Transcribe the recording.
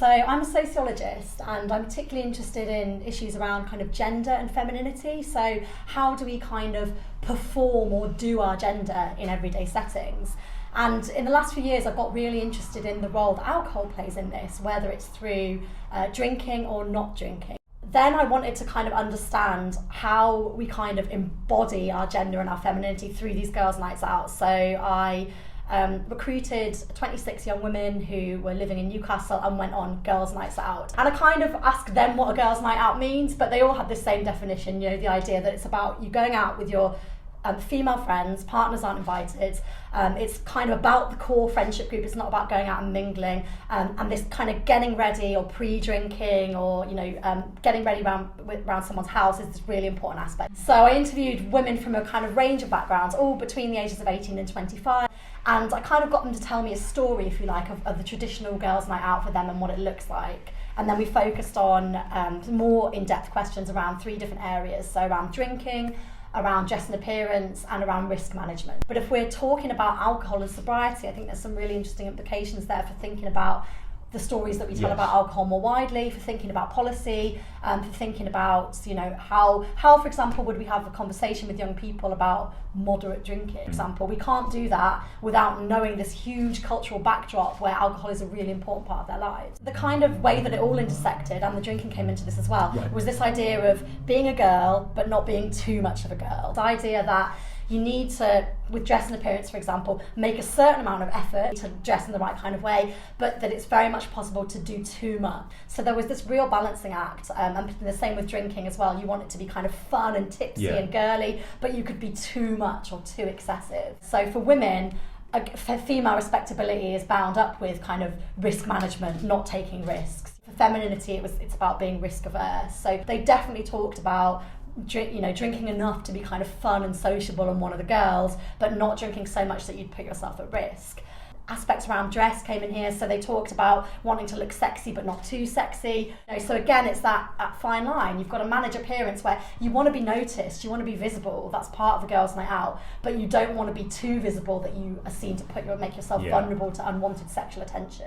So I'm a sociologist, and I'm particularly interested in issues around kind of gender and femininity. So how do we kind of perform or do our gender in everyday settings? And in the last few years, I've got really interested in the role that alcohol plays in this, whether it's through drinking or not drinking. Then I wanted to kind of understand how we kind of embody our gender and our femininity through these girls' nights out. So I recruited 26 young women who were living in Newcastle and went on girls' nights out. And I kind of asked them what a girls' night out means, but they all had the same definition, you know, the idea that it's about you going out with your female friends, partners aren't invited. It's kind of about the core friendship group. It's not about going out and mingling. And this kind of getting ready or pre-drinking or, you know, getting ready around someone's house is this really important aspect. So I interviewed women from a kind of range of backgrounds, all between the ages of 18 and 25. And I kind of got them to tell me a story, if you like, of the traditional girls' night out for them and what it looks like. And then we focused on more in-depth questions around 3 different areas. So around drinking, around dress and appearance, and around risk management. But if we're talking about alcohol and sobriety, I think there's some really interesting implications there for thinking about the stories that we tell about alcohol more widely, for thinking about policy, for thinking about, you know, how, for example, would we have a conversation with young people about moderate drinking, for example. We can't do that without knowing this huge cultural backdrop where alcohol is a really important part of their lives. The kind of way that it all intersected, and the drinking came into this as well, was this idea of being a girl but not being too much of a girl. The idea that you need to, with dress and appearance, for example, make a certain amount of effort to dress in the right kind of way, but that it's very much possible to do too much. So there was this real balancing act, and the same with drinking as well. You want it to be kind of fun and tipsy and girly, but you could be too much or too excessive. So for women, female respectability is bound up with kind of risk management, not taking risks. For femininity, it's about being risk averse. So they definitely talked about drinking enough to be kind of fun and sociable and one of the girls, but not drinking so much that you'd put yourself at risk. Aspects around dress came in here, so they talked about wanting to look sexy but not too sexy. So again, it's that fine line. You've got to manage appearance where you want to be noticed, you want to be visible. That's part of the girls' night out, but you don't want to be too visible that you are seen to make yourself vulnerable to unwanted sexual attention.